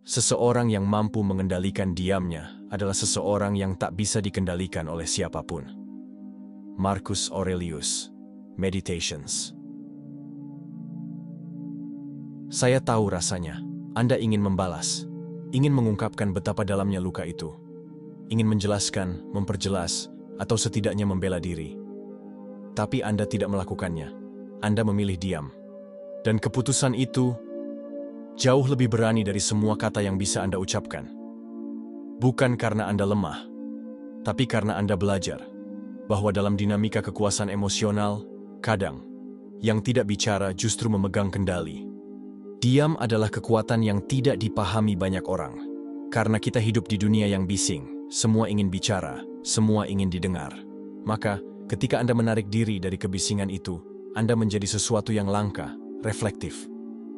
Seseorang yang mampu mengendalikan diamnya adalah seseorang yang tak bisa dikendalikan oleh siapapun. Marcus Aurelius, Meditations. Saya tahu rasanya, Anda ingin membalas, ingin mengungkapkan betapa dalamnya luka itu, ingin menjelaskan, memperjelas, atau setidaknya membela diri. Tapi Anda tidak melakukannya. Anda memilih diam. Dan keputusan itu jauh lebih berani dari semua kata yang bisa Anda ucapkan. Bukan karena Anda lemah, tapi karena Anda belajar bahwa dalam dinamika kekuasaan emosional, kadang yang tidak bicara justru memegang kendali. Diam adalah kekuatan yang tidak dipahami banyak orang. Karena kita hidup di dunia yang bising, semua ingin bicara, semua ingin didengar. Maka, ketika Anda menarik diri dari kebisingan itu, Anda menjadi sesuatu yang langka, reflektif,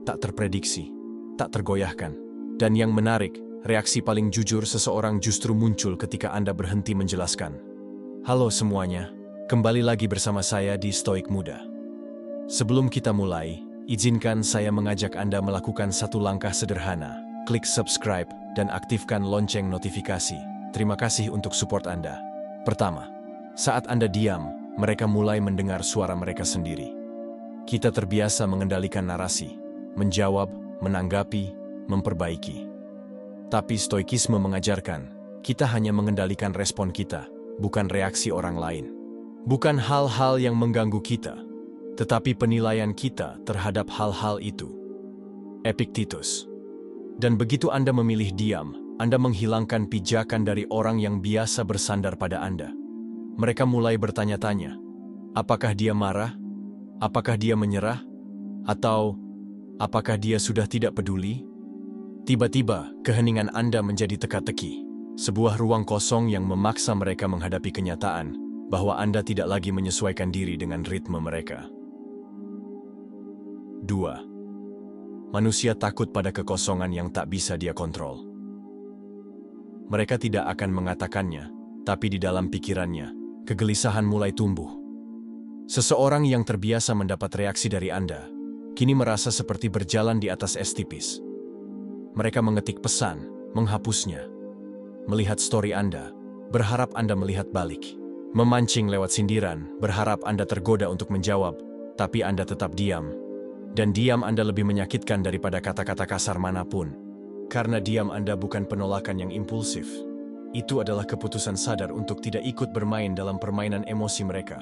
tak terprediksi, tak tergoyahkan. Dan yang menarik, reaksi paling jujur seseorang justru muncul ketika Anda berhenti menjelaskan. Halo semuanya, kembali lagi bersama saya di Stoik Muda. Sebelum kita mulai, izinkan saya mengajak Anda melakukan satu langkah sederhana. Klik subscribe dan aktifkan lonceng notifikasi. Terima kasih untuk support Anda. Pertama, saat Anda diam, mereka mulai mendengar suara mereka sendiri. Kita terbiasa mengendalikan narasi, menjawab, menanggapi, memperbaiki. Tapi stoikisme mengajarkan, kita hanya mengendalikan respon kita, bukan reaksi orang lain. Bukan hal-hal yang mengganggu kita, tetapi penilaian kita terhadap hal-hal itu. Epictetus. Dan begitu Anda memilih diam, Anda menghilangkan pijakan dari orang yang biasa bersandar pada Anda. Mereka mulai bertanya-tanya, apakah dia marah? Apakah dia menyerah? Atau apakah dia sudah tidak peduli? Tiba-tiba, keheningan Anda menjadi teka-teki. Sebuah ruang kosong yang memaksa mereka menghadapi kenyataan bahwa Anda tidak lagi menyesuaikan diri dengan ritme mereka. 2. Manusia takut pada kekosongan yang tak bisa dia kontrol. Mereka tidak akan mengatakannya, tapi di dalam pikirannya, kegelisahan mulai tumbuh. Seseorang yang terbiasa mendapat reaksi dari Anda, kini merasa seperti berjalan di atas es tipis. Mereka mengetik pesan, menghapusnya, melihat story Anda, berharap Anda melihat balik, memancing lewat sindiran, berharap Anda tergoda untuk menjawab, tapi Anda tetap diam. Dan diam Anda lebih menyakitkan daripada kata-kata kasar manapun. Karena diam Anda bukan penolakan yang impulsif. Itu adalah keputusan sadar untuk tidak ikut bermain dalam permainan emosi mereka.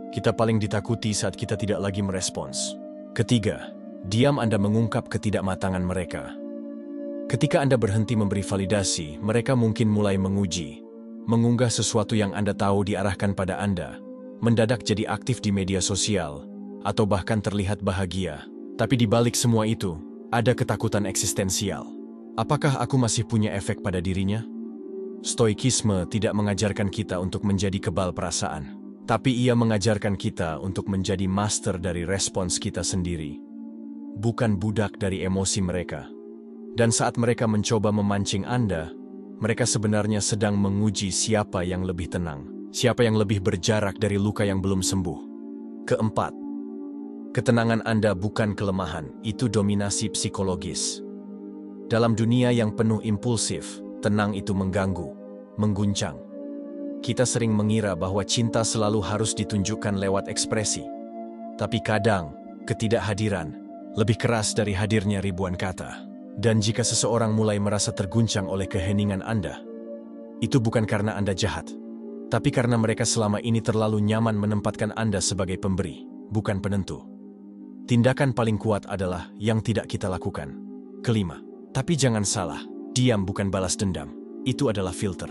Kita paling ditakuti saat kita tidak lagi merespons. Ketiga, diam Anda mengungkap ketidakmatangan mereka. Ketika Anda berhenti memberi validasi, mereka mungkin mulai menguji, mengunggah sesuatu yang Anda tahu diarahkan pada Anda, mendadak jadi aktif di media sosial, atau bahkan terlihat bahagia. Tapi di balik semua itu, ada ketakutan eksistensial. Apakah aku masih punya efek pada dirinya? Stoikisme tidak mengajarkan kita untuk menjadi kebal perasaan, tapi ia mengajarkan kita untuk menjadi master dari respons kita sendiri, bukan budak dari emosi mereka. Dan saat mereka mencoba memancing Anda, mereka sebenarnya sedang menguji siapa yang lebih tenang, siapa yang lebih berjarak dari luka yang belum sembuh. Keempat, ketenangan Anda bukan kelemahan, itu dominasi psikologis. Dalam dunia yang penuh impulsif, tenang itu mengganggu, mengguncang. Kita sering mengira bahwa cinta selalu harus ditunjukkan lewat ekspresi. Tapi kadang, ketidakhadiran lebih keras dari hadirnya ribuan kata. Dan jika seseorang mulai merasa terguncang oleh keheningan Anda, itu bukan karena Anda jahat, tapi karena mereka selama ini terlalu nyaman menempatkan Anda sebagai pemberi, bukan penentu. Tindakan paling kuat adalah yang tidak kita lakukan. Kelima, tapi jangan salah, diam bukan balas dendam, itu adalah filter.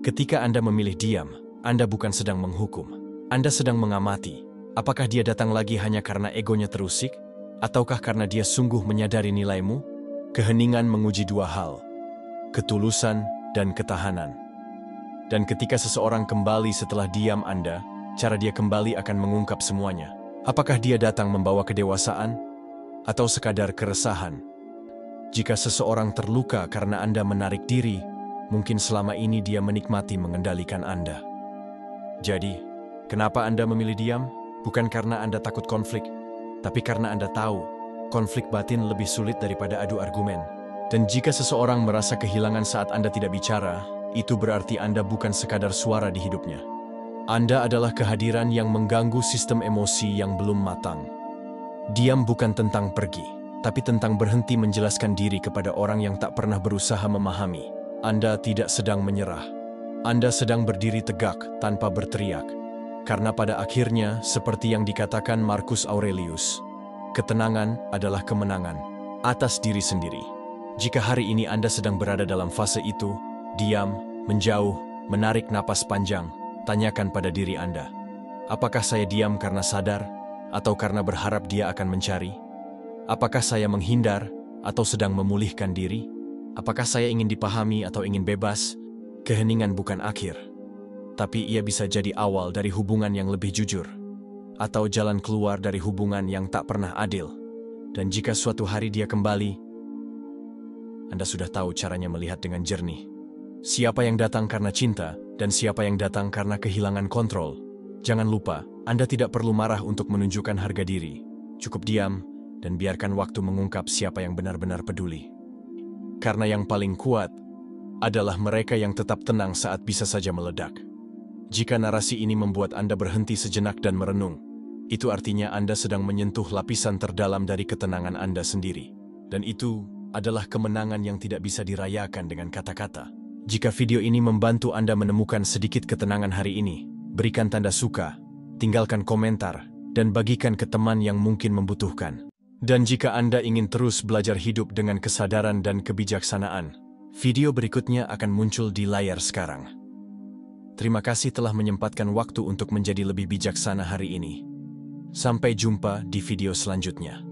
Ketika Anda memilih diam, Anda bukan sedang menghukum, Anda sedang mengamati. Apakah dia datang lagi hanya karena egonya terusik? Ataukah karena dia sungguh menyadari nilaimu? Keheningan menguji dua hal, ketulusan dan ketahanan. Dan ketika seseorang kembali setelah diam Anda, cara dia kembali akan mengungkap semuanya. Apakah dia datang membawa kedewasaan? Atau sekadar keresahan? Jika seseorang terluka karena Anda menarik diri, mungkin selama ini dia menikmati mengendalikan Anda. Jadi, kenapa Anda memilih diam? Bukan karena Anda takut konflik, tapi karena Anda tahu, konflik batin lebih sulit daripada adu argumen. Dan jika seseorang merasa kehilangan saat Anda tidak bicara, itu berarti Anda bukan sekadar suara di hidupnya. Anda adalah kehadiran yang mengganggu sistem emosi yang belum matang. Diam bukan tentang pergi, tapi tentang berhenti menjelaskan diri kepada orang yang tak pernah berusaha memahami. Anda tidak sedang menyerah. Anda sedang berdiri tegak tanpa berteriak. Karena pada akhirnya, seperti yang dikatakan Marcus Aurelius, ketenangan adalah kemenangan atas diri sendiri. Jika hari ini Anda sedang berada dalam fase itu, diam, menjauh, menarik napas panjang, tanyakan pada diri Anda, apakah saya diam karena sadar, atau karena berharap dia akan mencari? Apakah saya menghindar, atau sedang memulihkan diri? Apakah saya ingin dipahami atau ingin bebas? Keheningan bukan akhir, tapi ia bisa jadi awal dari hubungan yang lebih jujur, atau jalan keluar dari hubungan yang tak pernah adil. Dan jika suatu hari dia kembali, Anda sudah tahu caranya melihat dengan jernih. Siapa yang datang karena cinta, dan siapa yang datang karena kehilangan kontrol. Jangan lupa, Anda tidak perlu marah untuk menunjukkan harga diri. Cukup diam, dan biarkan waktu mengungkap siapa yang benar-benar peduli. Karena yang paling kuat adalah mereka yang tetap tenang saat bisa saja meledak. Jika narasi ini membuat Anda berhenti sejenak dan merenung, itu artinya Anda sedang menyentuh lapisan terdalam dari ketenangan Anda sendiri. Dan itu adalah kemenangan yang tidak bisa dirayakan dengan kata-kata. Jika video ini membantu Anda menemukan sedikit ketenangan hari ini, berikan tanda suka, tinggalkan komentar, dan bagikan ke teman yang mungkin membutuhkan. Dan jika Anda ingin terus belajar hidup dengan kesadaran dan kebijaksanaan, video berikutnya akan muncul di layar sekarang. Terima kasih telah menyempatkan waktu untuk menjadi lebih bijaksana hari ini. Sampai jumpa di video selanjutnya.